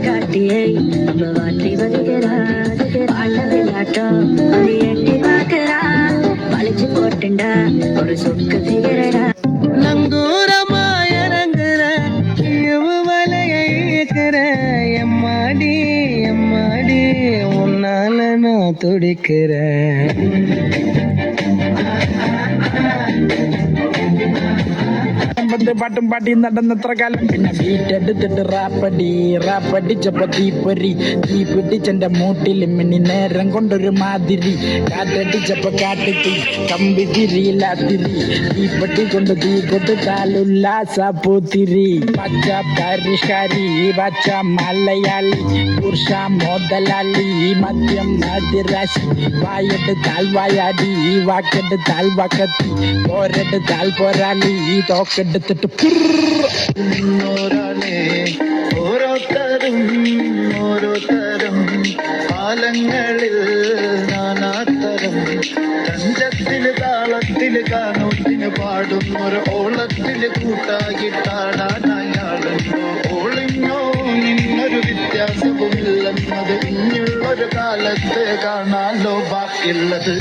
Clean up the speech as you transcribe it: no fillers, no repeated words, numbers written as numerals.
காட்டியை வாட்டி வருகிறார் ஆட்ட விளையாட்டம் அது எட்டி பார்க்கிறார் வளைச்சு போட்டுண்டா ஒரு சொக்கு திகிறடா நங்கூரமா இறங்குற வலையை இயக்குற எம்மாடி எம்மாடி உன்னால நான் துடிக்கிறேன் പാട്ടും പാട്ടി നടന്നത്ര കാലം പിന്നെ വീട്ടെടുത്തിട്ട് റാപ്പടിച്ചപ്പോ തീ പിടിച്ചെന്റെ മൂട്ടിൽ മിന്നി നേരം കൊണ്ടൊരു മാതിരി കാറ്റടിച്ചപ്പോ കാട്ടിത്തി കമ്പി തിരിയില്ലാത്തിരി തീപ്പെട്ടി കൊണ്ട് തീ കൊടുത്താലുല്ലാസ പൂത്തിരി പച്ച പരിഷ്കാരി പച്ച മലയാളി പുരുഷ മുതലാളി മദ്യം മതിരാശി വായെടുത്താൽ വായാടി വാക്കെടുത്താൽ വാക്കത്തി പോരെടുത്താൽ പോരാളി തോക്കെടുത്തിട്ട് ഓരോരാളെ ഓരോരുത്തരും ഓരോരുത്തരും കാലങ്ങളിൽ നാനാത്തരം തഞ്ചത്തില് താളത്തില് കാനോത്തിന് പാടുന്നൊരു ഓളത്തില് കൂട്ടാകിട്ടാടാനയാളുണ്ടോ ഓളിഞ്ഞോ ഇന്നൊരു വ്യത്യാസവുമില്ലെന്നത് ഇനിയുള്ളൊരു കാലത്ത് കാണാലോ ബാക്കിയുള്ളത്